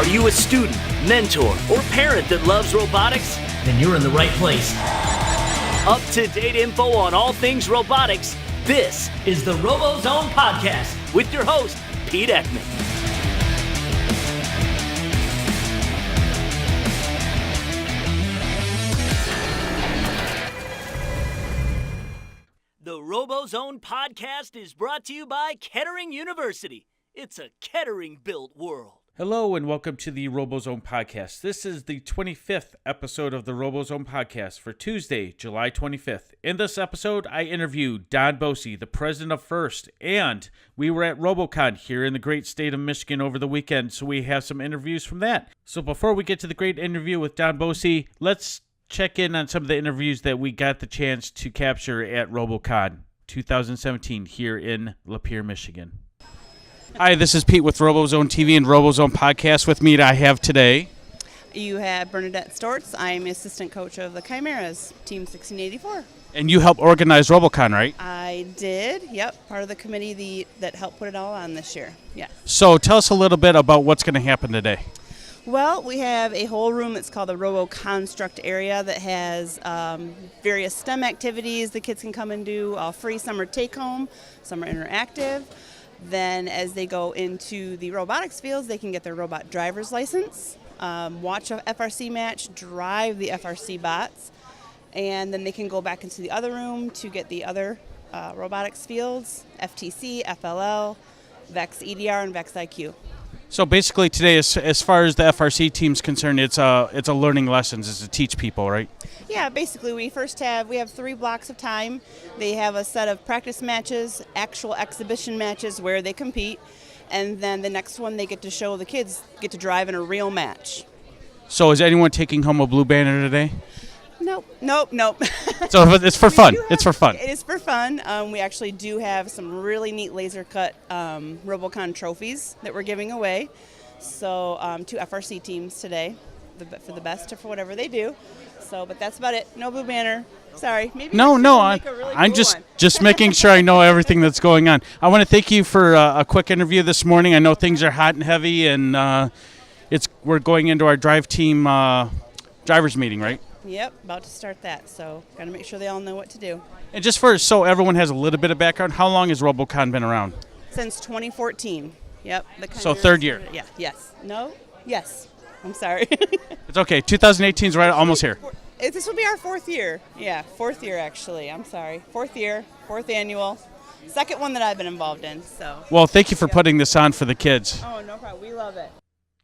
you a student, mentor, or parent that loves robotics? Then you're in the right place. Up-to-date info on all things robotics. This is the Robozone podcast with your host, Pete Eckman. The Robozone podcast is brought to you by Kettering University. It's a Kettering-built world. Hello and welcome to the Robozone podcast. This is the 25th episode of the Robozone podcast for Tuesday, July 25th. In this episode, I interviewed Don Bossi, the President of F.I.R.S.T, and we were at RoboCon here in the great state of Michigan over the weekend, so we have some interviews from that. So before we get to the great interview with Don Bossi, let's check in on some of the interviews that we got the chance to capture at RoboCon 2017 here in Lapeer, Michigan. Hi, this is Pete with Robozone TV and Robozone Podcast. With me I have today. You have Bernadette Stortz. I'm assistant coach of the Chimeras, Team 1684. And you helped organize RoboCon, right? I did, yep. Part of the committee that helped put it all on this year, yeah. So tell us a little bit about what's going to happen today. Well, we have a whole room that's called the RoboConstruct area that has various STEM activities the kids can come and do, all free. Some are take-home, some are interactive. Then as they go into the robotics fields, they can get their robot driver's license, watch a FRC match, drive the FRC bots, and then they can go back into the other room to get the other robotics fields, FTC, FLL, VEX EDR, and VEX IQ. So basically today, as far as the FRC team's concerned, it's a learning lessons. It's to teach people, right? Yeah, basically we have 3 blocks of time. They have a set of practice matches, actual exhibition matches where they compete, and then the next one they get to show the kids get to drive in a real match. So is anyone taking home a blue banner today? Nope. So it's for fun. It's for fun. It is for fun. We actually do have some really neat laser cut RoboCon trophies that we're giving away. So 2 FRC teams today for the best or for whatever they do. So, but that's about it. No blue banner. Sorry. Maybe I'm just making sure I know everything that's going on. I want to thank you for a quick interview this morning. I know things are hot and heavy, and we're going into our drive team drivers meeting, right? Yep, about to start that. So, got to make sure they all know what to do. And just so everyone has a little bit of background, how long has RoboCon been around? Since 2014. Yep. So third year. Yeah. Yes. No. Yes. I'm sorry. It's okay. 2018 is right almost here. This will be our 4th year. Yeah, 4th year actually. I'm sorry. 4th year, 4th annual. Second one that I've been involved in. So. Well, thank you for putting this on for the kids. Oh, no problem. We love it.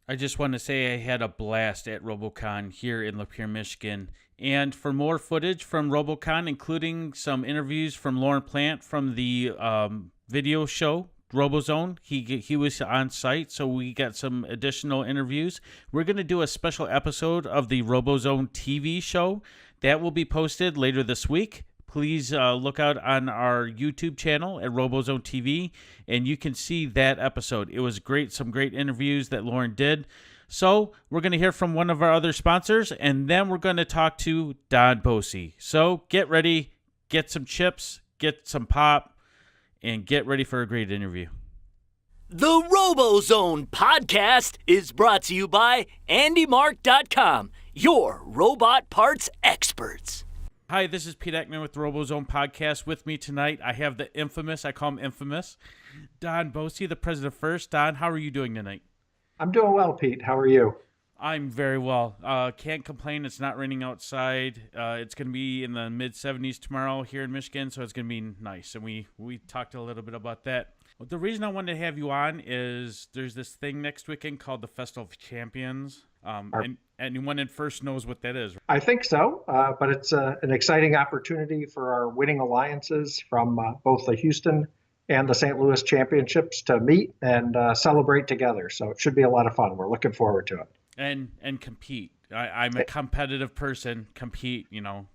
I just want to say I had a blast at RoboCon here in Lapeer, Michigan. And for more footage from RoboCon, including some interviews from Lauren Plant from the video show, Robozone, he was on site, so we got some additional interviews. We're going to do a special episode of the Robozone TV show that will be posted later this week. Please look out on our YouTube channel at Robozone TV, and you can see that episode. It was great, some great interviews that Lauren did. So we're going to hear from one of our other sponsors, and then we're going to talk to Don Bossi. So get ready, get some chips, get some pop, and get ready for a great interview. The Robozone podcast is brought to you by AndyMark.com, your robot parts experts. Hi, this is Pete Eckman with the Robozone podcast. With me tonight, I have the infamous, I call him infamous, Don Bossi, the President of F.I.R.S.T. Don, how are you doing tonight? I'm doing well, Pete. How are you? I'm very well. Can't complain. It's not raining outside. It's going to be in the mid-70s tomorrow here in Michigan, so it's going to be nice. And we talked a little bit about that. Well, the reason I wanted to have you on is there's this thing next weekend called the Festival of Champions. And anyone in F.I.R.S.T. knows what that is. I think so, but it's an exciting opportunity for our winning alliances from both the Houston and the St. Louis championships to meet and celebrate together. So it should be a lot of fun. We're looking forward to it. And compete. I'm a competitive person. Compete,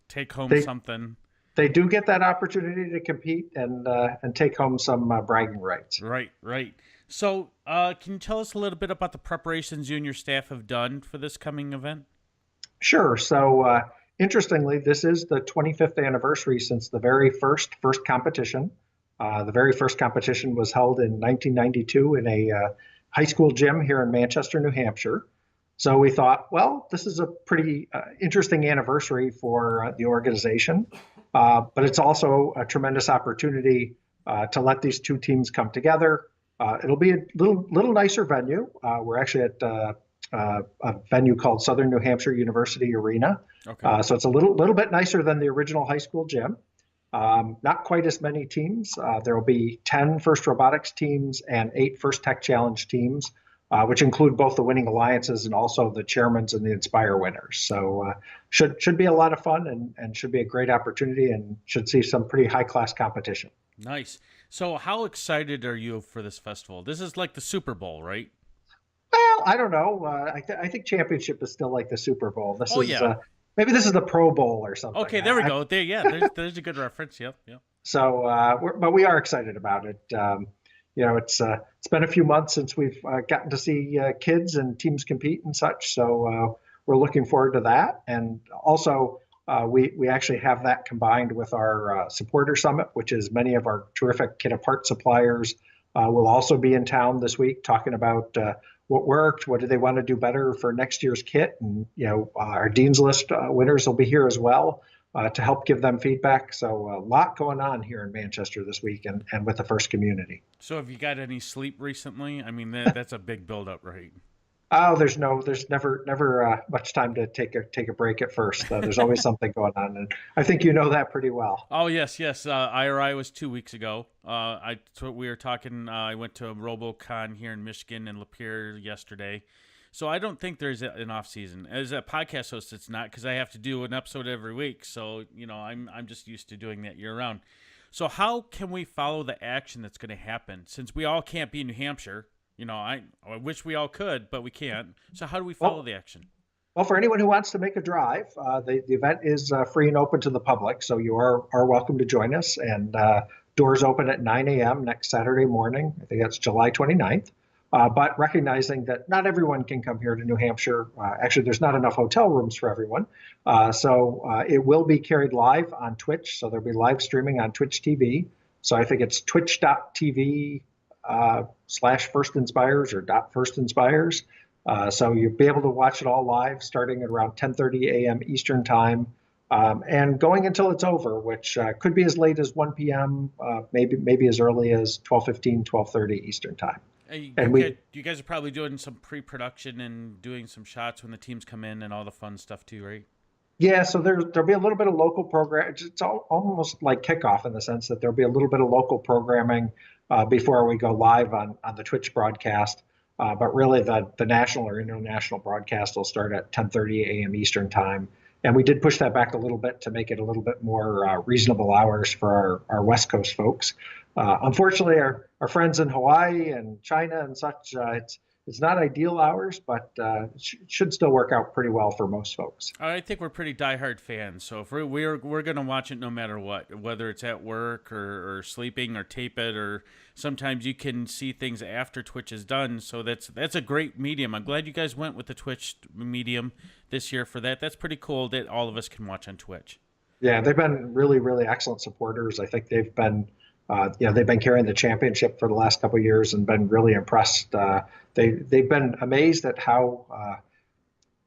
take home something. They do get that opportunity to compete and take home some bragging rights. Right. So can you tell us a little bit about the preparations you and your staff have done for this coming event? Sure. So interestingly, this is the 25th anniversary since the very first competition. The very first competition was held in 1992 in a high school gym here in Manchester, New Hampshire. So we thought, well, this is a pretty interesting anniversary for the organization, but it's also a tremendous opportunity to let these two teams come together. It'll be a little nicer venue. We're actually at a venue called Southern New Hampshire University Arena. Okay. So it's a little bit nicer than the original high school gym. Not quite as many teams. There will be 10 FIRST Robotics teams and 8 FIRST Tech Challenge teams, which include both the winning alliances and also the chairmans and the Inspire winners. So should be a lot of fun and should be a great opportunity and should see some pretty high-class competition. Nice. So how excited are you for this festival? This is like the Super Bowl, right? Well, I don't know. I think championship is still like the Super Bowl. Maybe this is the Pro Bowl or something. Okay, there we go. There's a good reference. Yep. So, but we are excited about it. It's been a few months since we've gotten to see kids and teams compete and such. So we're looking forward to that. And also, we actually have that combined with our supporter summit, which is many of our terrific kit apart suppliers will also be in town this week talking about what worked, what do they want to do better for next year's kit, and our Dean's List winners will be here as well to help give them feedback. So a lot going on here in Manchester this week and with the FIRST community. So have you got any sleep recently? I mean, that's a big buildup, right? Oh, there's never much time to take a break at FIRST. There's always something going on, and I think you know that pretty well. Oh yes. IRI was 2 weeks ago. We were talking. I went to RoboCon here in Michigan and Lapeer yesterday. So I don't think there's an off season. As a podcast host, it's not, because I have to do an episode every week. So I'm just used to doing that year round. So how can we follow the action that's going to happen since we all can't be in New Hampshire? I wish we all could, but we can't. So how do we follow the action? Well, for anyone who wants to make a drive, the event is free and open to the public, so you are welcome to join us. And doors open at 9 a.m. next Saturday morning. I think that's July 29th. But recognizing that not everyone can come here to New Hampshire. Actually, there's not enough hotel rooms for everyone. So it will be carried live on Twitch. So there'll be live streaming on Twitch TV. So I think it's twitch.tv /First Inspires or .First Inspires. So you'll be able to watch it all live starting at around 10:30 a.m. Eastern time and going until it's over, which could be as late as 1 p.m., maybe as early as 12:15, 12:30 Eastern time. You guys are probably doing some pre-production and doing some shots when the teams come in and all the fun stuff too, right? Yeah, so there'll be a little bit of local program. It's almost like kickoff in the sense that there'll be a little bit of local programming before we go live on the Twitch broadcast. But really, the national or international broadcast will start at 10:30 a.m. Eastern time. And we did push that back a little bit to make it a little bit more reasonable hours for our West Coast folks. Unfortunately, our friends in Hawaii and China and such, it's not ideal hours, but it should still work out pretty well for most folks. I think we're pretty diehard fans, so if we're going to watch it no matter what, whether it's at work or sleeping or tape it, or sometimes you can see things after Twitch is done. So that's a great medium. I'm glad you guys went with the Twitch medium this year for that. That's pretty cool that all of us can watch on Twitch. Yeah, they've been really, really excellent supporters. I think they've been carrying the championship for the last couple of years and been really impressed. They've been amazed at how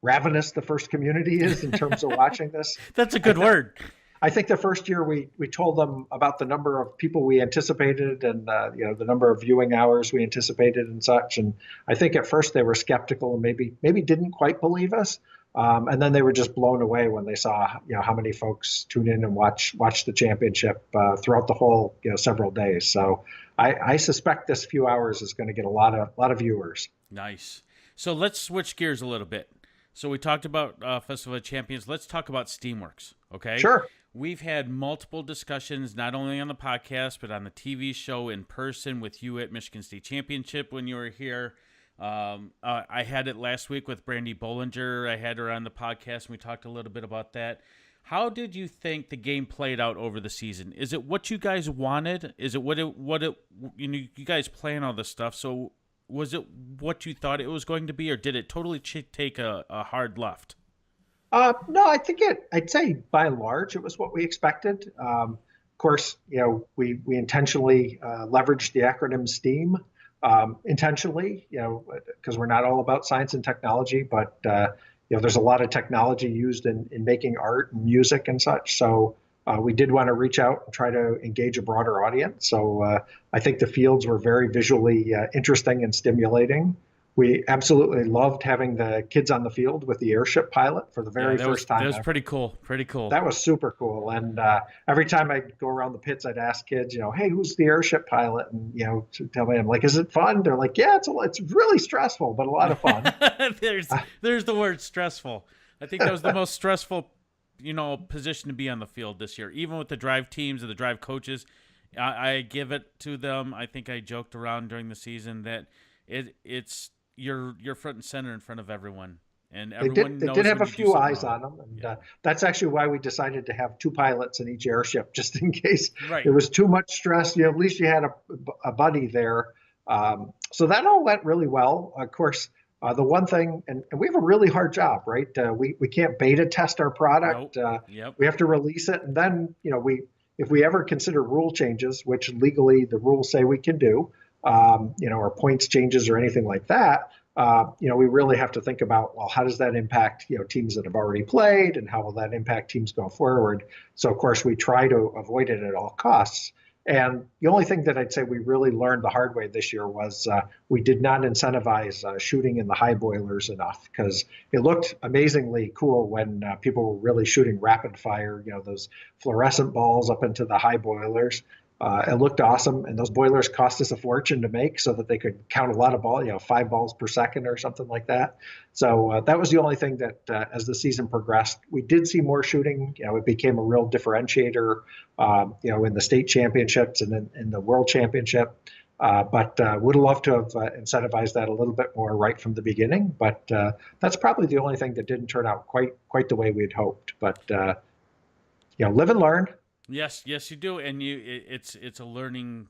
ravenous the FIRST community is in terms of watching this. That's a good word. I think the first year we told them about the number of people we anticipated and the number of viewing hours we anticipated and such. And I think at first they were skeptical and maybe didn't quite believe us. And then they were just blown away when they saw how many folks tune in and watch the championship throughout the whole several days. So I suspect this few hours is going to get a lot of viewers. Nice. So let's switch gears a little bit. So we talked about Festival of Champions. Let's talk about Steamworks. Okay. Sure. We've had multiple discussions, not only on the podcast, but on the TV show in person with you at Michigan State Championship when you were here. I had it last week with Brandy Bollinger. I had her on the podcast, and we talked a little bit about that. How did you think the game played out over the season? Is it what you guys wanted? Is it what you guys plan all this stuff? So was it what you thought it was going to be, or did it totally take a hard left? No, I'd say by and large, it was what we expected. Of course, we intentionally leveraged the acronym STEAM intentionally, because we're not all about science and technology, but there's a lot of technology used in making art and music and such. So we did want to reach out and try to engage a broader audience. So I think the fields were very visually interesting and stimulating. We absolutely loved having the kids on the field with the airship pilot for the very first time. That was pretty cool. Pretty cool. That was super cool. And every time I'd go around the pits, I'd ask kids, hey, who's the airship pilot? And, to tell me, I'm like, is it fun? They're like, yeah, it's really stressful, but a lot of fun. There's the word stressful. I think that was the most stressful, position to be on the field this year, even with the drive teams and the drive coaches. I give it to them. I think I joked around during the season that it's you're front and center in front of everyone, and everyone they did have a few eyes on them, and that's actually why we decided to have two pilots in each airship, just in case it was too much stress. At least you had a buddy there. So that all went really well. Of course, the one thing, and we have a really hard job, right? We can't beta test our product. Nope. We have to release it, and then if we ever consider rule changes, which legally the rules say we can do, or points changes or anything like that, we really have to think about, well, how does that impact, teams that have already played, and how will that impact teams going forward? So, of course, we try to avoid it at all costs. And the only thing that I'd say we really learned the hard way this year was we did not incentivize shooting in the high boilers enough, because it looked amazingly cool when people were really shooting rapid fire, those fluorescent balls up into the high boilers. It looked awesome, and those boilers cost us a fortune to make so that they could count a lot of balls, 5 balls per second or something like that. So that was the only thing that, as the season progressed, we did see more shooting. It became a real differentiator, in the state championships and then in the world championship. But would have loved to have incentivized that a little bit more right from the beginning. But that's probably the only thing that didn't turn out quite the way we'd hoped. But live and learn. Yes, you do, and it's a learning,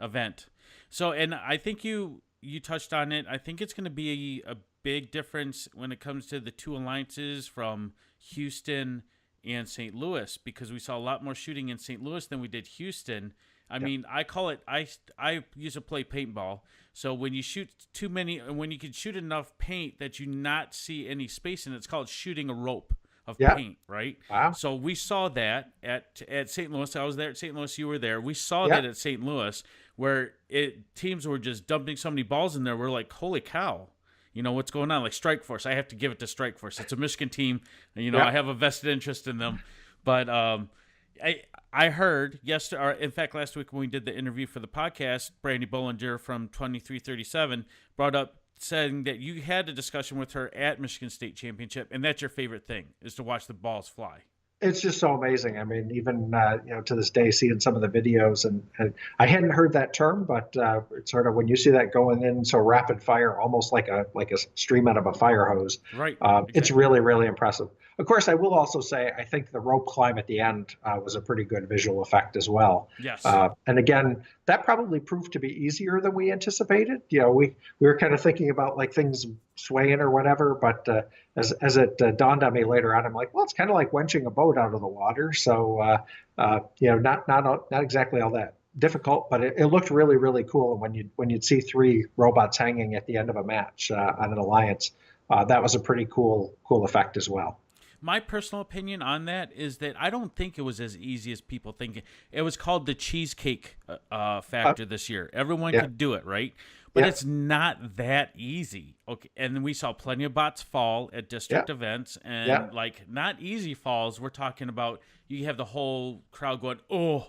event. So, and I think you touched on it. I think it's going to be a big difference when it comes to the two alliances from Houston and St. Louis, because we saw a lot more shooting in St. Louis than we did Houston. I mean, I call it. I used to play paintball. So when you shoot too many, when you can shoot enough paint that you not see any space in it, it's called shooting a rope of paint, right? Wow. So we saw that at St. Louis. I was there at St. Louis. You were there. We saw that at St. Louis, where teams were just dumping so many balls in there. We're like, holy cow. What's going on? Like Strike Force. I have to give it to Strike Force. It's a Michigan team. I have a vested interest in them. But I heard yesterday, or in fact, last week when we did the interview for the podcast, Brandy Bollinger from 2337 brought up saying that you had a discussion with her at Michigan State Championship, and that's your favorite thing, is to watch the balls fly. It's just so amazing. I mean, even to this day, seeing some of the videos, and I hadn't heard that term, but it's sort of when you see that going in so rapid fire, almost like a stream out of a fire hose. Right. Exactly. It's really, really impressive. Of course, I will also say I think the rope climb at the end was a pretty good visual effect as well. Yes. And again, that probably proved to be easier than we anticipated. We were kind of thinking about like things swaying or whatever, but as it dawned on me later on, I'm like, well, it's kind of like wenching a boat out of the water. So not exactly all that difficult, but it looked really, really cool. And when you'd see 3 robots hanging at the end of a match on an alliance, that was a pretty cool effect as well. My personal opinion on that is that I don't think it was as easy as people think. It was called the cheesecake factor this year. Everyone could do it, right? But it's not that easy. Okay, and then we saw plenty of bots fall at district events, and like not easy falls. We're talking about you have the whole crowd going, oh,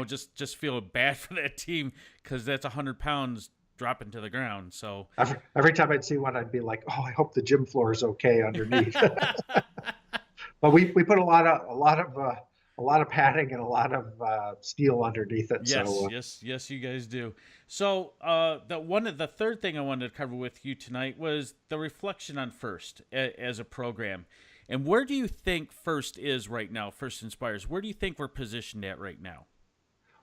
just feel bad for that team because that's 100 pounds dropping to the ground. So every time I'd see one, I'd be like, oh, I hope the gym floor is okay underneath. But we put a lot of padding and a lot of steel underneath it. Yes, you guys do. So the third thing I wanted to cover with you tonight was the reflection on F.I.R.S.T. as a program, and where do you think F.I.R.S.T. is right now? F.I.R.S.T. Inspires. Where do you think we're positioned at right now?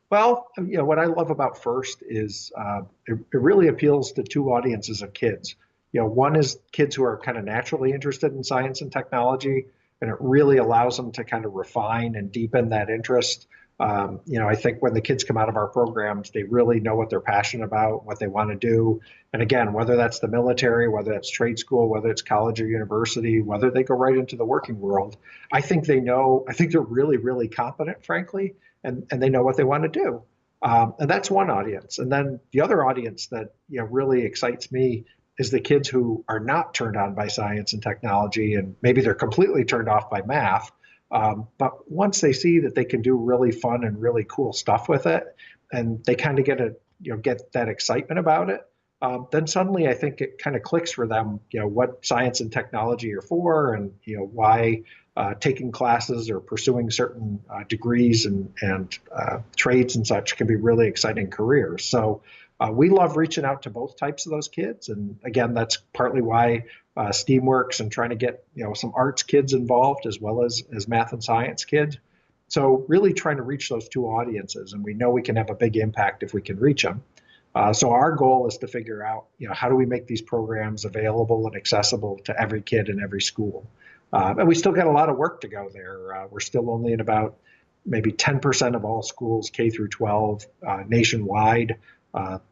Well, what I love about F.I.R.S.T. is it really appeals to 2 audiences of kids. One is kids who are kind of naturally interested in science and technology, and it really allows them to kind of refine and deepen that interest I think when the kids come out of our programs, they really know what they're passionate about, what they want to do. And again, whether that's the military, whether that's trade school, whether it's college or university, whether they go right into the working world, I think they're really, really competent, frankly, and they know what they want to do. And that's one audience. And then the other audience that really excites me is the kids who are not turned on by science and technology, and maybe they're completely turned off by math. But once they see that they can do really fun and really cool stuff with it, and they kind of get that excitement about it, then suddenly I think it kind of clicks for them, what science and technology are for, and why taking classes or pursuing certain degrees and trades and such can be really exciting careers. So we love reaching out to both types of those kids, and again, that's partly why Steamworks and trying to get some arts kids involved as well as math and science kids. So really trying to reach those two audiences, and we know we can have a big impact if we can reach them. So our goal is to figure out, how do we make these programs available and accessible to every kid in every school? And we still got a lot of work to go there. We're still only in about maybe 10% of all schools K through 12 nationwide.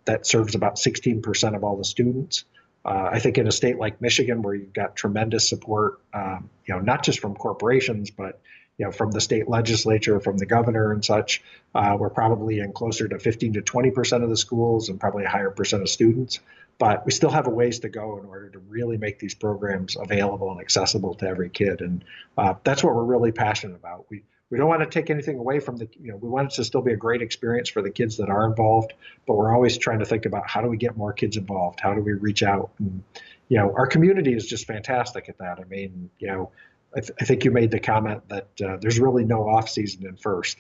That serves about 16% of all the students. I think in a state like Michigan, where you've got tremendous support, not just from corporations, but from the state legislature, from the governor and such, we're probably in closer to 15 to 20% of the schools and probably a higher percent of students. But we still have a ways to go in order to really make these programs available and accessible to every kid. And that's what we're really passionate about. We don't want to take anything away from we want it to still be a great experience for the kids that are involved, but we're always trying to think about how do we get more kids involved? How do we reach out? And, our community is just fantastic at that. I mean, I think you made the comment that there's really no off season in FIRST.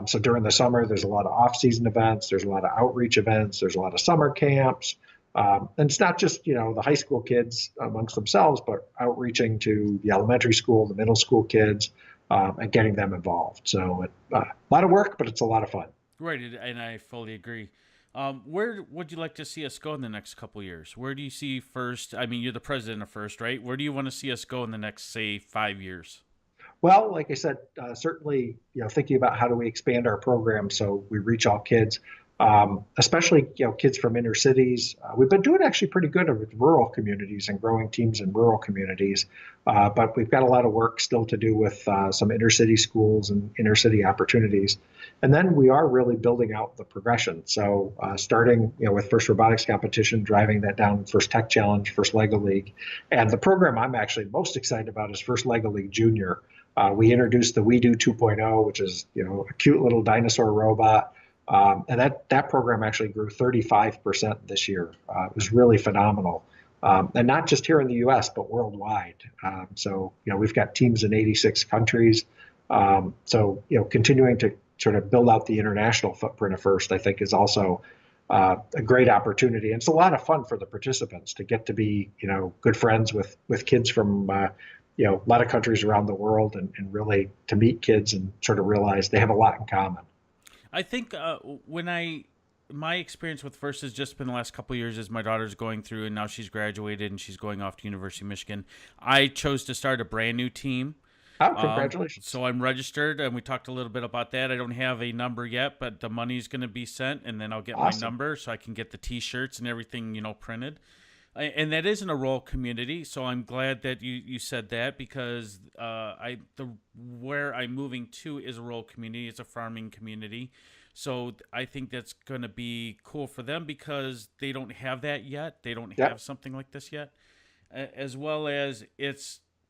So during the summer, there's a lot of off season events. There's a lot of outreach events. There's a lot of summer camps. And it's not just, the high school kids amongst themselves, but outreaching to the elementary school, the middle school kids, and getting them involved. So a lot of work, but it's a lot of fun. Right, and I fully agree. Where would you like to see us go in the next couple of years? Where do you see FIRST? I mean, you're the president of FIRST, right? Where do you want to see us go in the next, say, 5 years? Well, like I said, certainly, thinking about how do we expand our program so we reach all kids. Especially kids from inner cities. We've been doing actually pretty good with rural communities and growing teams in rural communities, but we've got a lot of work still to do with some inner city schools and inner city opportunities. And then we are really building out the progression. So starting with FIRST Robotics Competition, driving that down, FIRST Tech Challenge, FIRST LEGO League. And the program I'm actually most excited about is FIRST LEGO League Junior. We introduced the We Do 2.0, which is a cute little dinosaur robot. And that program actually grew 35% this year. It was really phenomenal. And not just here in the U.S., but worldwide. So we've got teams in 86 countries. So continuing to sort of build out the international footprint of FIRST, I think, is also a great opportunity. And it's a lot of fun for the participants to get to be, good friends with kids from, a lot of countries around the world, and really to meet kids and sort of realize they have a lot in common. I think my experience with FIRST has just been the last couple of years as my daughter's going through, and now she's graduated and she's going off to University of Michigan. I chose to start a brand new team. Oh, congratulations. So I'm registered, and we talked a little bit about that. I don't have a number yet, but the money's going to be sent, and then I'll get my number so I can get the T-shirts and everything, printed. And that is in a rural community, so I'm glad that you said that, because where I'm moving to is a rural community. It's a farming community, so I think that's going to be cool for them because they don't have that yet. They don't have something like this yet, as well as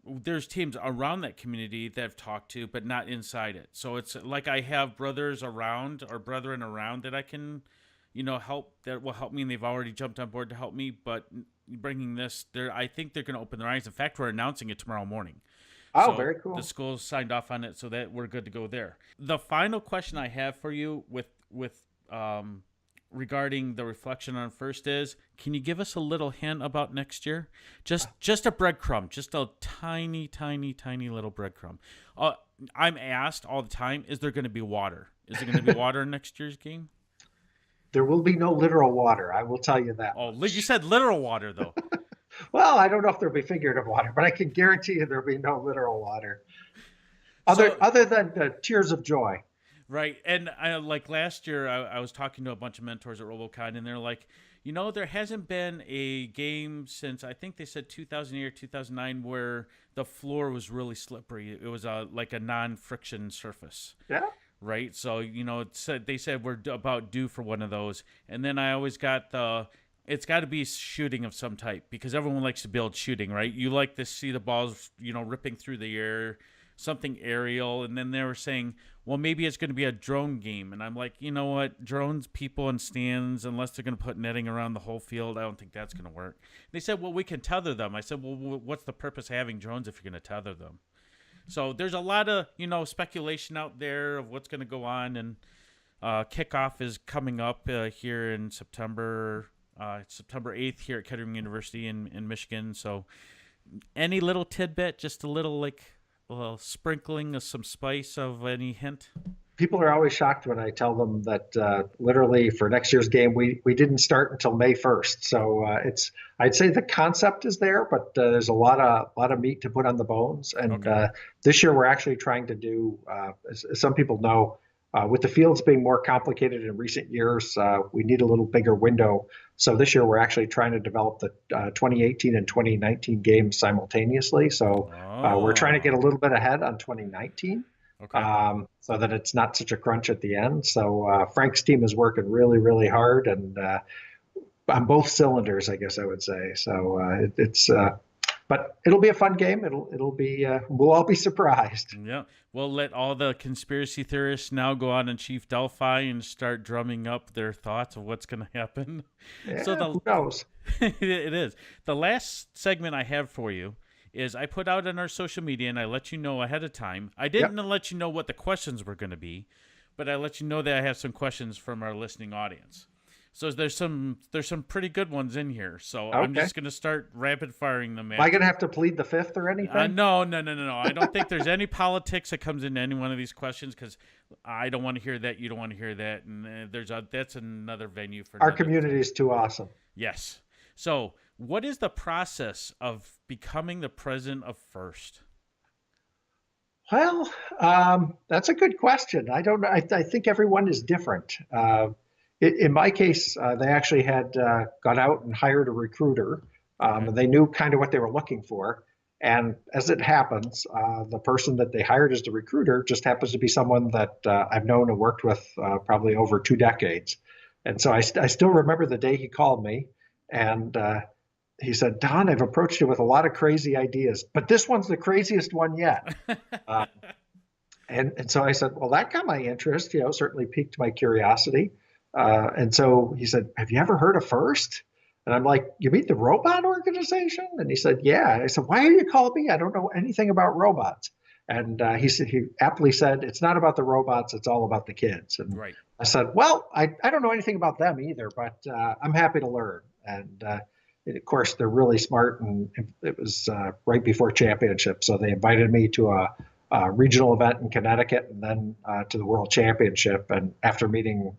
there's teams around that community that I've talked to, but not inside it. So it's like I have brothers around or brethren around that I can help, that will help me, and they've already jumped on board to help me. But bringing this, I think they're going to open their eyes. In fact, we're announcing it tomorrow morning. Oh, so very cool. The school's signed off on it, so that we're good to go there. The final question I have for you with regarding the reflection on FIRST is, can you give us a little hint about next year? Just a breadcrumb, just a tiny, tiny, tiny little breadcrumb. I'm asked all the time, is there going to be water? Is there going to be water in next year's game? There will be no literal water, I will tell you that. Oh, you said literal water, though. Well, I don't know if there'll be figurative water, but I can guarantee you there'll be no literal water. Other than the tears of joy. Right. And like last year, I was talking to a bunch of mentors at RoboCon, and they're like, there hasn't been a game since I think they said 2008 or 2009 where the floor was really slippery. It was like a non-friction surface. Yeah. Right. So, they said we're about due for one of those. And then I always got it's got to be shooting of some type, because everyone likes to build shooting, right? You like to see the balls, ripping through the air, something aerial. And then they were saying, well, maybe it's going to be a drone game. And I'm like, you know what? Drones, people in stands, unless they're going to put netting around the whole field, I don't think that's going to work. They said, well, we can tether them. I said, well, what's the purpose of having drones if you're going to tether them? So there's a lot of, speculation out there of what's going to go on. And kickoff is coming up here in September 8th here at Kettering University in Michigan. So any little tidbit, just a little sprinkling of some spice of any hint? People are always shocked when I tell them that literally for next year's game, we didn't start until May 1st. So I'd say the concept is there, but there's a lot of meat to put on the bones. And okay. This year we're actually trying to do, as some people know, with the fields being more complicated in recent years, we need a little bigger window. So this year we're actually trying to develop the 2018 and 2019 games simultaneously. So we're trying to get a little bit ahead on 2019, okay. So that it's not such a crunch at the end. So Frank's team is working really, really hard and on both cylinders, I guess I would say. So but it'll be a fun game. It'll be we'll all be surprised. Yeah. We'll let all the conspiracy theorists now go out in Chief Delphi and start drumming up their thoughts of what's going to happen. Yeah, So who knows? It is. The last segment I have for you is I put out on our social media and I let you know ahead of time. I didn't let you know what the questions were going to be, but I let you know that I have some questions from our listening audience. So there's some pretty good ones in here. So okay. I'm just going to start rapid firing them. Am I going to have to plead the fifth or anything? No. I don't think there's any politics that comes into any one of these questions, because I don't want to hear that. You don't want to hear that. And that's another venue for our community is too awesome. Yes. So what is the process of becoming the president of F.I.R.S.T? Well, that's a good question. I don't know. I think everyone is different. In my case, they actually had gone out and hired a recruiter. And they knew kind of what they were looking for. And as it happens, the person that they hired as the recruiter just happens to be someone that I've known and worked with probably over 2 decades. And so I still remember the day he called me and he said, Don, I've approached you with a lot of crazy ideas, but this one's the craziest one yet. And so I said, well, that got my interest, certainly piqued my curiosity. And so he said, have you ever heard of F.I.R.S.T? And I'm like, you mean the robot organization? And he said, yeah. I said, why are you calling me? I don't know anything about robots. And he aptly said, it's not about the robots, it's all about the kids. And right. I said, well, I don't know anything about them either, but I'm happy to learn. And of course, they're really smart. And it was right before championship. So they invited me to a regional event in Connecticut and then to the World Championship. And after meeting,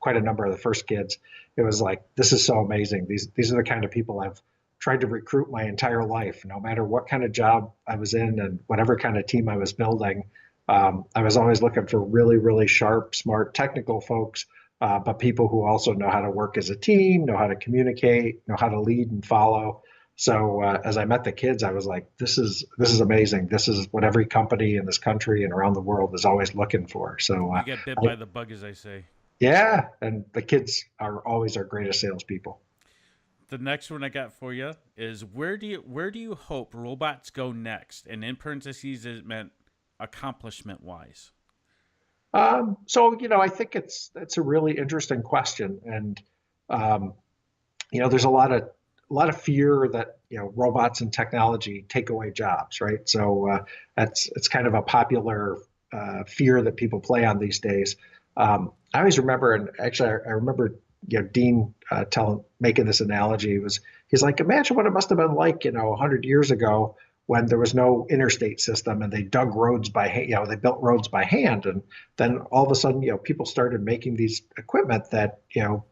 quite a number of the first kids, it was like, this is so amazing. These are the kind of people I've tried to recruit my entire life, no matter what kind of job I was in and whatever kind of team I was building. I was always looking for really, really sharp, smart, technical folks, but people who also know how to work as a team, know how to communicate, know how to lead and follow. So as I met the kids, I was like, this is amazing. This is what every company in this country and around the world is always looking for. So you get bit by the bug, as I say. Yeah, and the kids are always our greatest salespeople. The next one I got for you is where do you hope robots go next? And in parentheses, it meant accomplishment wise. So I think it's a really interesting question, and there's a lot of fear that robots and technology take away jobs, right? So it's kind of a popular fear that people play on these days. I always remember, and actually I remember Dean making this analogy. He's like, imagine what it must have been like 100 years ago when there was no interstate system and they dug roads by hand, they built roads by hand, and then all of a sudden people started making these equipment that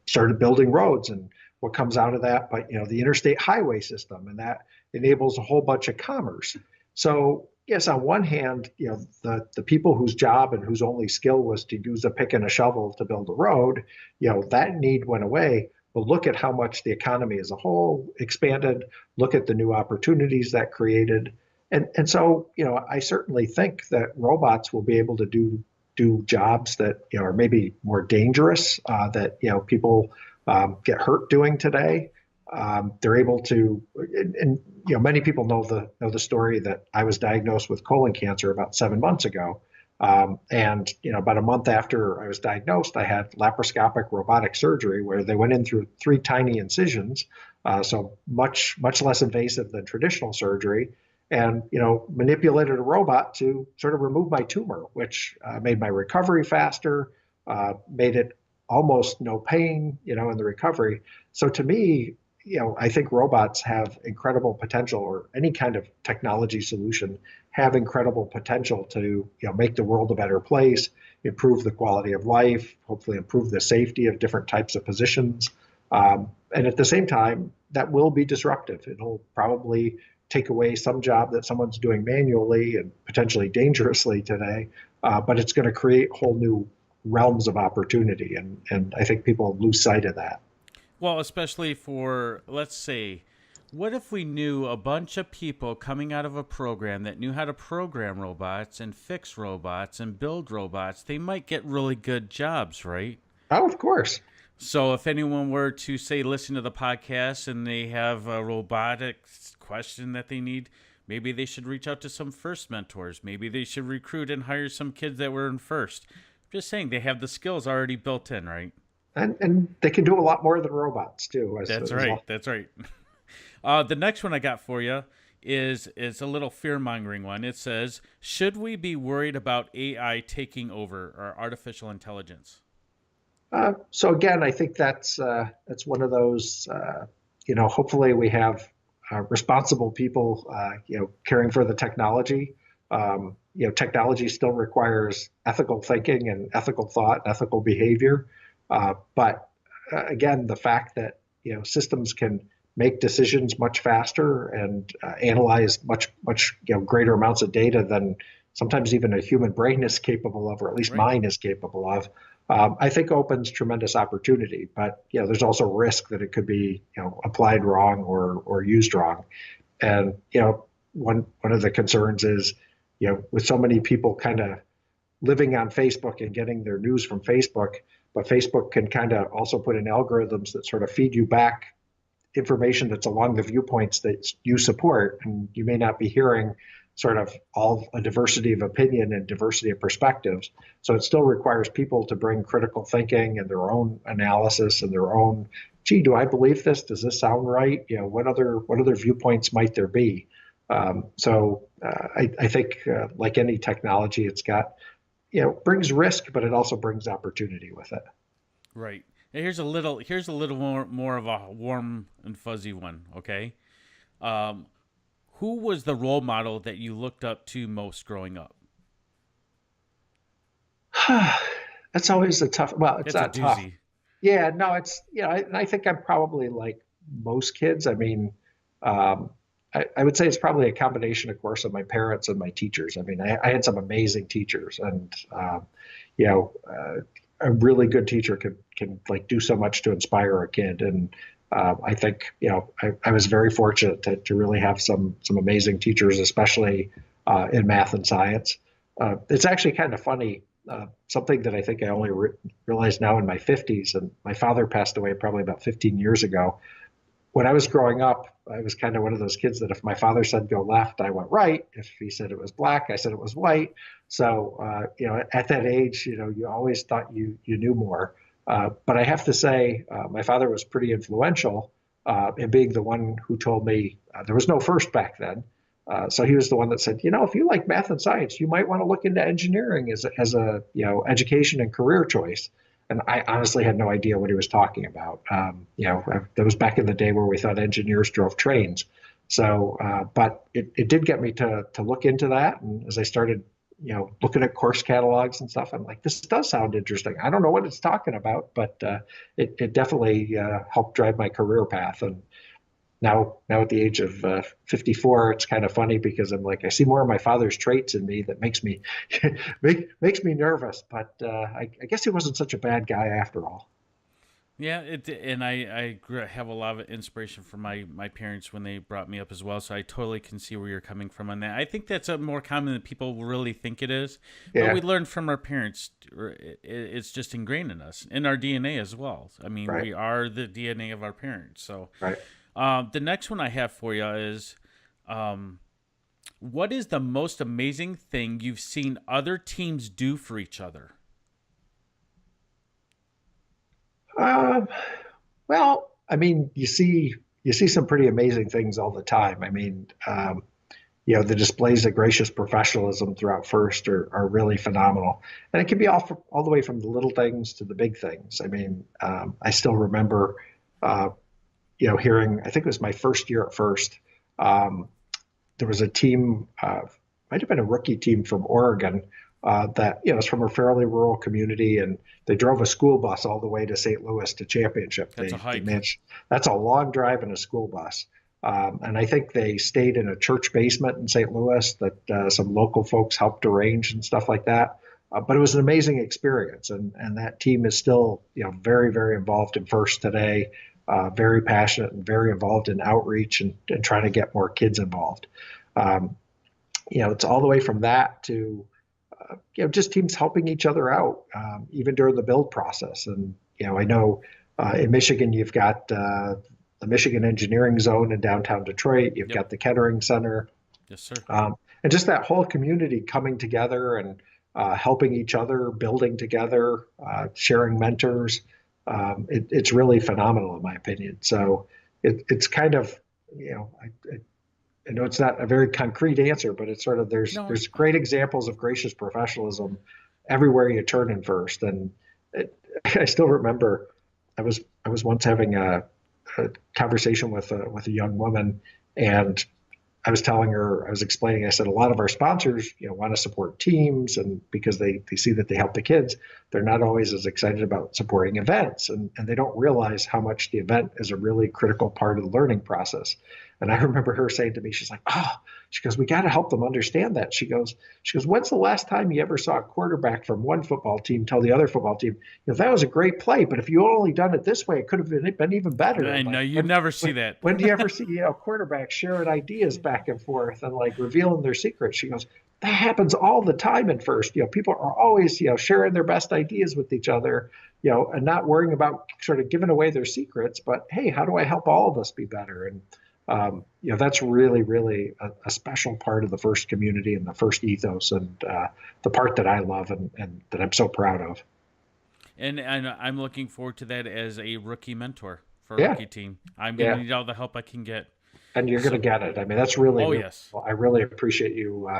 started building roads, and what comes out of that, but the interstate highway system, and that enables a whole bunch of commerce. So yes, on one hand, the people whose job and whose only skill was to use a pick and a shovel to build a road, that need went away. But look at how much the economy as a whole expanded. Look at the new opportunities that created. And so, I certainly think that robots will be able to do jobs that are maybe more dangerous, that people get hurt doing today. They're able to, and many people know the story that I was diagnosed with colon cancer about 7 months ago, and about a month after I was diagnosed, I had laparoscopic robotic surgery where they went in through 3 tiny incisions, so much less invasive than traditional surgery, and manipulated a robot to sort of remove my tumor, which made my recovery faster, made it almost no pain, in the recovery. So to me, I think robots have incredible potential, or any kind of technology solution have incredible potential to, make the world a better place, improve the quality of life, hopefully improve the safety of different types of positions. And at the same time, that will be disruptive. It'll probably take away some job that someone's doing manually and potentially dangerously today, but it's going to create whole new realms of opportunity. And I think people lose sight of that. Well, especially for, let's say, what if we knew a bunch of people coming out of a program that knew how to program robots and fix robots and build robots? They might get really good jobs, right? Oh, of course. So if anyone were to, say, listen to the podcast and they have a robotics question that they need, maybe they should reach out to some FIRST mentors. Maybe they should recruit and hire some kids that were in FIRST. Just saying, they have the skills already built in, right? And they can do a lot more than robots too. That's right. That's right. The next one I got for you is a little fear-mongering one. It says, should we be worried about AI taking over, or artificial intelligence? So again, I think that's one of those, hopefully we have responsible people, caring for the technology. Technology still requires ethical thinking and ethical thought, ethical behavior. But again, the fact that systems can make decisions much faster and analyze much greater amounts of data than sometimes even a human brain is capable of, or at least mine is capable of, I think opens tremendous opportunity. But there's also risk that it could be applied wrong or used wrong. And one of the concerns is with so many people kind of living on Facebook and getting their news from Facebook. But Facebook can kind of also put in algorithms that sort of feed you back information that's along the viewpoints that you support. And you may not be hearing sort of all a diversity of opinion and diversity of perspectives. So it still requires people to bring critical thinking and their own analysis and their own, gee, do I believe this? Does this sound right? What other viewpoints might there be? So I think like any technology, it's got, brings risk, but it also brings opportunity with it. Right. And here's a little more of a warm and fuzzy one. Okay. Who was the role model that you looked up to most growing up? That's always a tough. Well, it's not tough. Yeah. No. It's I think I'm probably like most kids. I mean, I would say it's probably a combination, of course, of my parents and my teachers. I mean, I had some amazing teachers, and a really good teacher can like do so much to inspire a kid. And I think I was very fortunate to really have some amazing teachers, especially in math and science. It's actually kind of funny. Something that I think I only realized now in my 50s, and my father passed away probably about 15 years ago. When I was growing up, I was kind of one of those kids that if my father said go left, I went right. If he said it was black, I said it was white. So, at that age, you always thought you knew more. But I have to say, my father was pretty influential in being the one who told me there was no FIRST back then. So he was the one that said, if you like math and science, you might want to look into engineering as a education and career choice. And I honestly had no idea what he was talking about. That was back in the day where we thought engineers drove trains. So, but it did get me to look into that. And as I started, looking at course catalogs and stuff, I'm like, this does sound interesting. I don't know what it's talking about, but it definitely helped drive my career path. And now at the age of 54, it's kind of funny because I'm like, I see more of my father's traits in me that makes me makes me nervous. But I guess he wasn't such a bad guy after all. Yeah, and I have a lot of inspiration from my parents when they brought me up as well. So I totally can see where you're coming from on that. I think that's a more common than people really think it is. Yeah. But we learn from our parents. It's just ingrained in us, in our DNA as well. I mean, Right. we are the DNA of our parents. So Right. the next one I have for you is, what is the most amazing thing you've seen other teams do for each other? Well, I mean, you see some pretty amazing things all the time. I mean, the displays of gracious professionalism throughout First are really phenomenal, and it can be all the way from the little things to the big things. I mean, I still remember, hearing. I think it was my first year at First. There was a team, might have been a rookie team from Oregon, that was from a fairly rural community, and they drove a school bus all the way to St. Louis to championship. That's a hike. That's a long drive in a school bus. And I think they stayed in a church basement in St. Louis that some local folks helped arrange and stuff like that. But it was an amazing experience, and that team is still very, very involved in First today, very passionate and very involved in outreach and trying to get more kids involved. It's all the way from that to just teams helping each other out, even during the build process. And, I know in Michigan, you've got the Michigan Engineering Zone in downtown Detroit. You've got the Kettering Center. Yes, sir. And just that whole community coming together and helping each other, building together, sharing mentors. It's really phenomenal, in my opinion. So it's kind of, I know it's not a very concrete answer, but it's sort of there's great examples of gracious professionalism everywhere you turn in First. And I still remember I was once having a conversation with a young woman, and I was explaining, I said, a lot of our sponsors, want to support teams, and because they see that they help the kids, they're not always as excited about supporting events, and they don't realize how much the event is a really critical part of the learning process. And I remember her saying to me, she's like, she goes, we got to help them understand that. She goes, when's the last time you ever saw a quarterback from one football team tell the other football team, that was a great play, but if you only done it this way, it could have been even better. I know you never see that. When do you ever see quarterbacks sharing ideas back and forth and like revealing their secrets? She goes, that happens all the time in First. People are always sharing their best ideas with each other, and not worrying about sort of giving away their secrets. But hey, how do I help all of us be better? And that's really, really a special part of the First community and the First ethos, and the part that I love and that I'm so proud of. And I'm looking forward to that as a rookie mentor for a rookie team. I'm going to need all the help I can get. And you're going to get it. I mean, that's really, yes. I really appreciate you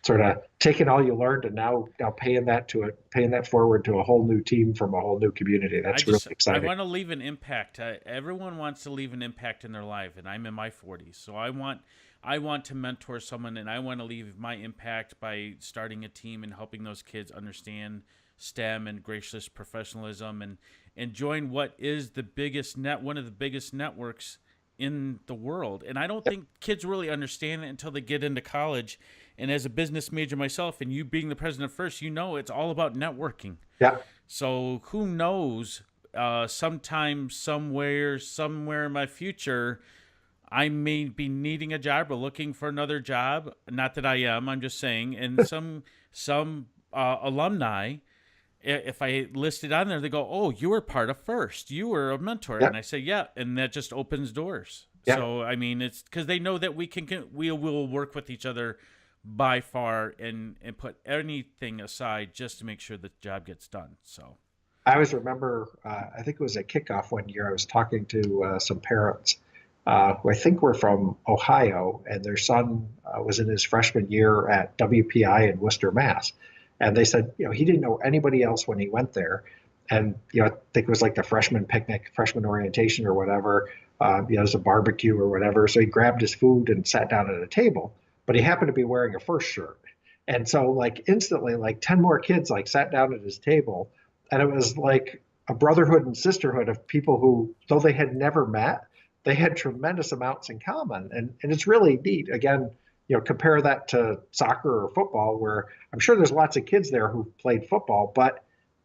sort of taking all you learned and now paying that forward to a whole new team from a whole new community. That's really exciting. I want to leave an impact. Everyone wants to leave an impact in their life, and I'm in my 40s, so I want to mentor someone, and I want to leave my impact by starting a team and helping those kids understand STEM and gracious professionalism, and join what is one of the biggest networks in the world. And I don't think kids really understand it until they get into college. And as a business major myself, and you being the president of First, it's all about networking. Yeah. So who knows, sometime, somewhere in my future, I may be needing a job or looking for another job. Not that I am, I'm just saying. And some alumni, if I list it on there, they go, oh, you were part of First. You were a mentor. Yeah. And I say, yeah. And that just opens doors. Yeah. So, I mean, it's because they know that we will work with each other by far and put anything aside just to make sure the job gets done. So I always remember, I think it was at kickoff one year, I was talking to some parents who I think were from Ohio, and their son was in his freshman year at WPI in Worcester, Mass. And they said, he didn't know anybody else when he went there. And, I think it was like the freshman picnic, freshman orientation or whatever. It was a barbecue or whatever. So he grabbed his food and sat down at a table, but he happened to be wearing a First shirt. And so like instantly, like 10 more kids like sat down at his table, and it was like a brotherhood and sisterhood of people who, though they had never met, they had tremendous amounts in common. And it's really neat. Again, compare that to soccer or football, where I'm sure there's lots of kids there who played football, but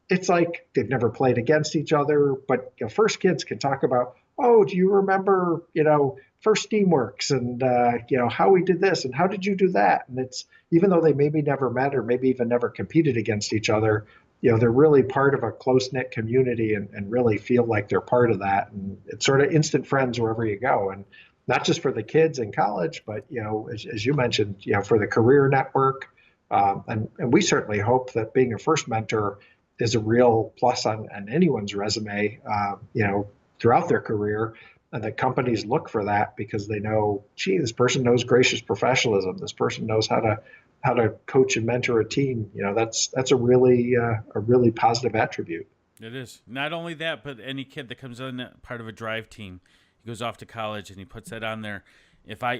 it's like they've never played against each other. But FIRST kids can talk about, oh, do you remember, FIRST Steamworks and, how we did this and how did you do that? And it's, even though they maybe never met or maybe even never competed against each other, they're really part of a close-knit community and really feel like they're part of that. And it's sort of instant friends wherever you go. And not just for the kids in college, but, as you mentioned, for the career network. And we certainly hope that being a FIRST mentor is a real plus on anyone's resume, throughout their career, and that companies look for that because they know, gee, this person knows gracious professionalism. This person knows how to coach and mentor a team. That's a really positive attribute. It is. Not only that, but any kid that comes in part of a drive team, he goes off to college and he puts that on there. If I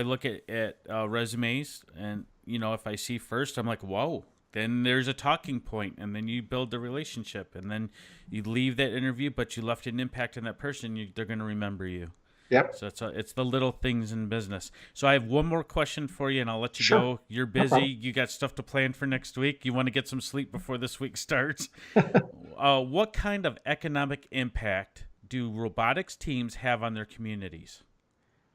look at resumes and, if I see FIRST, I'm like, whoa. Then there's a talking point, and then you build the relationship, and then you leave that interview, but you left an impact on that person. They're going to remember you. Yep. So it's the little things in business. So I have one more question for you, and I'll let you Sure. go. You're busy. You got stuff to plan for next week. You want to get some sleep before this week starts. What kind of economic impact do robotics teams have on their communities?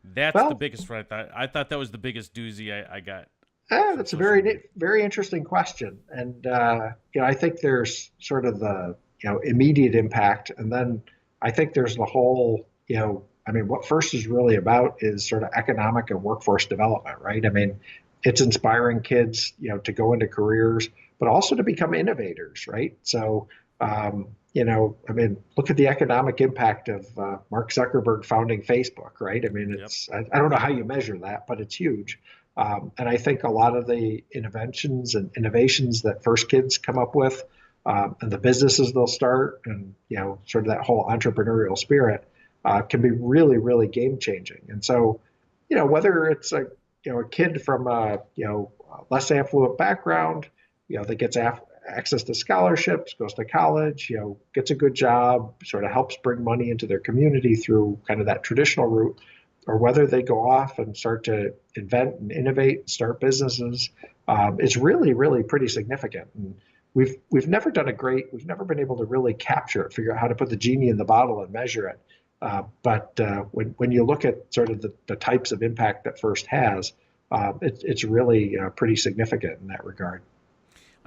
That's the biggest one. I thought that was the biggest doozy I got. That's a very interesting question. And, I think there's sort of the, immediate impact. And then I think there's the whole, what FIRST is really about is sort of economic and workforce development, right? I mean, it's inspiring kids, to go into careers, but also to become innovators, right? So, look at the economic impact of Mark Zuckerberg founding Facebook, right? I mean, it's, I don't know how you measure that, but it's huge. And I think a lot of the inventions and innovations that FIRST kids come up with, and the businesses they'll start, and sort of that whole entrepreneurial spirit, can be really, really game changing. And so, whether it's a kid from a less affluent background, that gets access to scholarships, goes to college, gets a good job, sort of helps bring money into their community through kind of that traditional route, or whether they go off and start to invent and innovate and start businesses, it's really, really pretty significant. And we've never been able to really capture it, figure out how to put the genie in the bottle and measure it. But when you look at sort of the types of impact that FIRST has, it's really pretty significant in that regard.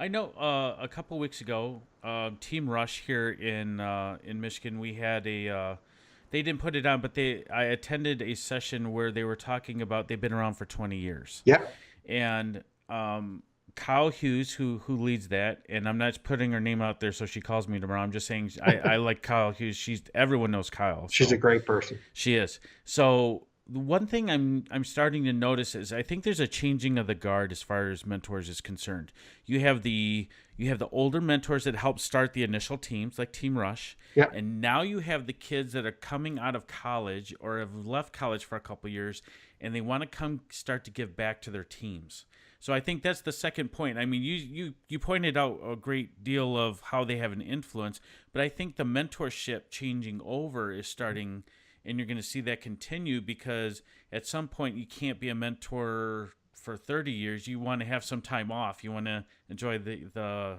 I know a couple weeks ago, Team Rush here in Michigan, we had they didn't put it on, but I attended a session where they were talking about they've been around for 20 years. Yeah. And Kyle Hughes, who leads that, and I'm not putting her name out there so she calls me tomorrow. I'm just saying I like Kyle Hughes. Everyone knows Kyle. She's a great person. She is. So the one thing I'm starting to notice is I think there's a changing of the guard as far as mentors is concerned. You have the older mentors that help start the initial teams like Team Rush. Yeah. And now you have the kids that are coming out of college or have left college for a couple of years and they want to start to give back to their teams. So I think that's the second point. I mean, you pointed out a great deal of how they have an influence, but I think the mentorship changing over is starting, and you're going to see that continue because at some point you can't be a mentor for 30 years. You want to have some time off. You want to enjoy the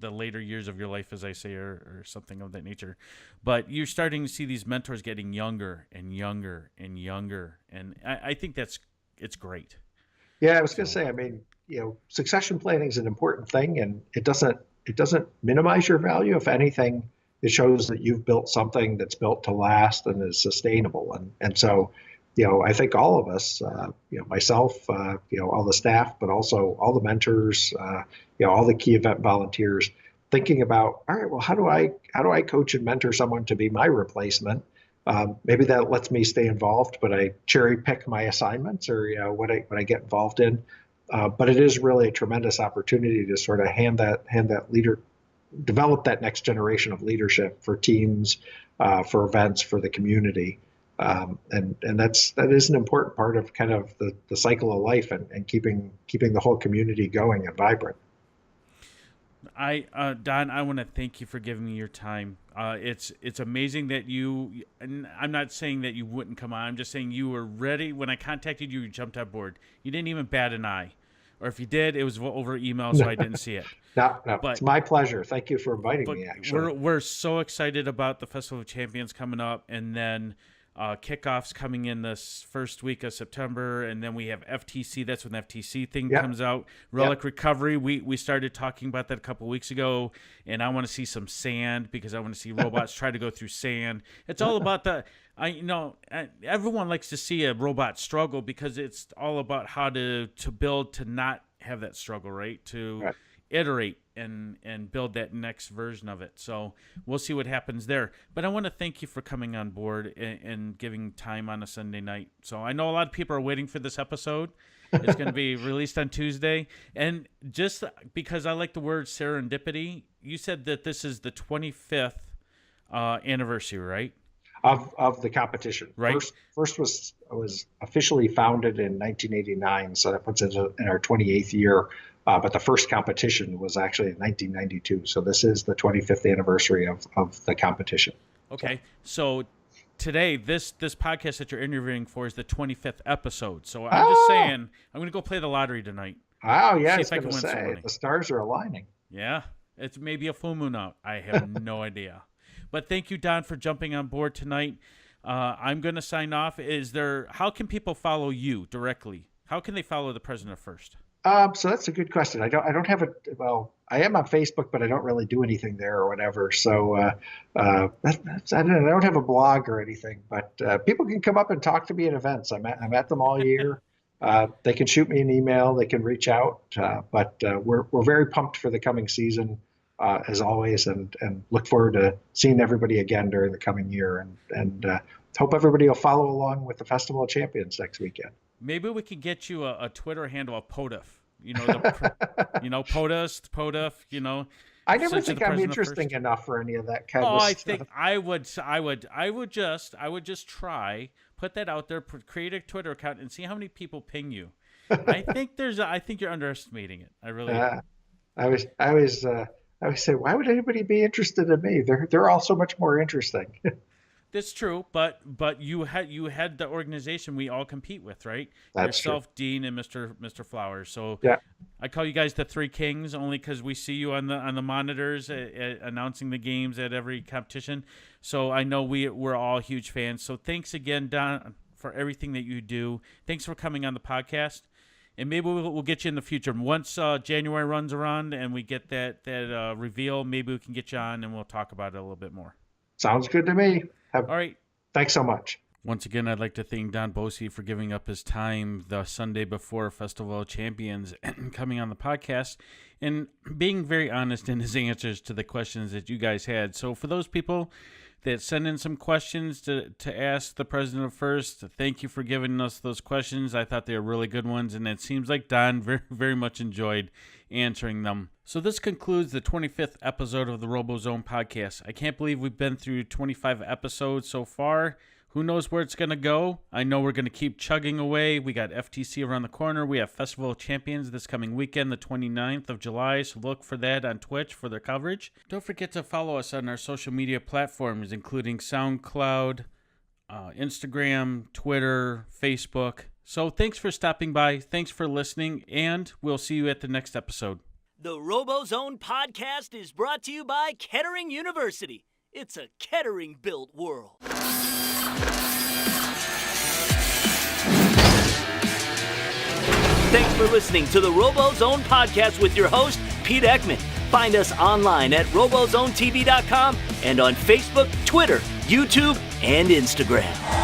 later years of your life, as I say, or something of that nature. But you're starting to see these mentors getting younger and younger and younger, and I think it's great. Yeah, I was going to say, I mean, succession planning is an important thing, and it doesn't minimize your value. If anything, it shows that you've built something that's built to last and is sustainable. And so, I think all of us, myself, all the staff, but also all the mentors, all the key event volunteers, thinking about, all right, well, how do I coach and mentor someone to be my replacement? Maybe that lets me stay involved, but I cherry pick my assignments or what I get involved in. But it is really a tremendous opportunity to sort of hand that leader, develop that next generation of leadership for teams, for events, for the community, and that is an important part of kind of the cycle of life and keeping the whole community going and vibrant. Don, I want to thank you for giving me your time. It's amazing that you, and I'm not saying that you wouldn't come on. I'm just saying you were ready. When I contacted you, you jumped on board. You didn't even bat an eye. Or if you did, it was over email, so I didn't see it. No, but, it's my pleasure. Thank you for inviting me, actually. We're so excited about the Festival of Champions coming up, and then kickoffs coming in this first week of September, and then we have FTC. That's when the FTC thing comes out. Relic Recovery. We started talking about that a couple weeks ago, and I want to see some sand because I want to see robots try to go through sand. It's all about everyone likes to see a robot struggle because it's all about how to build to not have that struggle, right? To iterate and build that next version of it. So we'll see what happens there. But I want to thank you for coming on board and giving time on a Sunday night. So I know a lot of people are waiting for this episode. It's going to be released on Tuesday. And just because I like the word serendipity, you said that this is the 25th anniversary, right? Of the competition. Right. First was officially founded in 1989, so that puts it in our 28th year. But the first competition was actually in 1992. So this is the 25th anniversary of the competition. Okay. So today, this podcast that you're interviewing for is the 25th episode. So I'm just saying, I'm going to go play the lottery tonight. Oh, yeah. I was going going to say, the stars are aligning. Yeah. It's maybe a full moon out. I have no idea. But thank you, Don, for jumping on board tonight. I'm going to sign off. How can people follow you directly? How can they follow the President of F.I.R.S.T? So that's a good question. I don't have I am on Facebook, but I don't really do anything there or whatever. So I don't have a blog or anything, but people can come up and talk to me at events. I'm at them all year. They can shoot me an email. They can reach out. But we're very pumped for the coming season, as always, and look forward to seeing everybody again during the coming year. And hope everybody will follow along with the Festival of Champions next weekend. Maybe we could get you a Twitter handle of POTUF. POTUF. I never think I'm interesting enough for any of that kind of stuff. I think I would just try, put that out there, create a Twitter account, and see how many people ping you. I think you're underestimating it. I really. I always say, why would anybody be interested in me? They're all so much more interesting. That's true, but you had the organization we all compete with, right? That's yourself, true. Dean, and Mr. Flowers. So yeah. I call you guys the Three Kings only because we see you on the monitors announcing the games at every competition. So I know we're all huge fans. So thanks again, Don, for everything that you do. Thanks for coming on the podcast. And maybe we'll get you in the future. Once January runs around and we get that reveal, maybe we can get you on and we'll talk about it a little bit more. Sounds good to me. All right. Thanks so much. Once again, I'd like to thank Don Bossi for giving up his time the Sunday before Festival of Champions and coming on the podcast and being very honest in his answers to the questions that you guys had. So for those people that sent in some questions to ask the President of F.I.R.S.T, thank you for giving us those questions. I thought they were really good ones, and it seems like Don very, very much enjoyed answering them. So this concludes the 25th episode of the Robozone podcast. I can't believe we've been through 25 episodes so far. Who knows where it's going to go? I know we're going to keep chugging away. We got FTC around the corner. We have Festival of Champions this coming weekend, the 29th of July, so look for that on Twitch for their coverage. Don't forget to follow us on our social media platforms, including SoundCloud, Instagram, Twitter, Facebook. So thanks for stopping by, thanks for listening, and we'll see you at the next episode. The Robozone podcast is brought to you by Kettering University. It's a Kettering-built world. Thanks for listening to the Robozone podcast with your host, Pete Ekman. Find us online at robozonetv.com and on Facebook, Twitter, YouTube, and Instagram.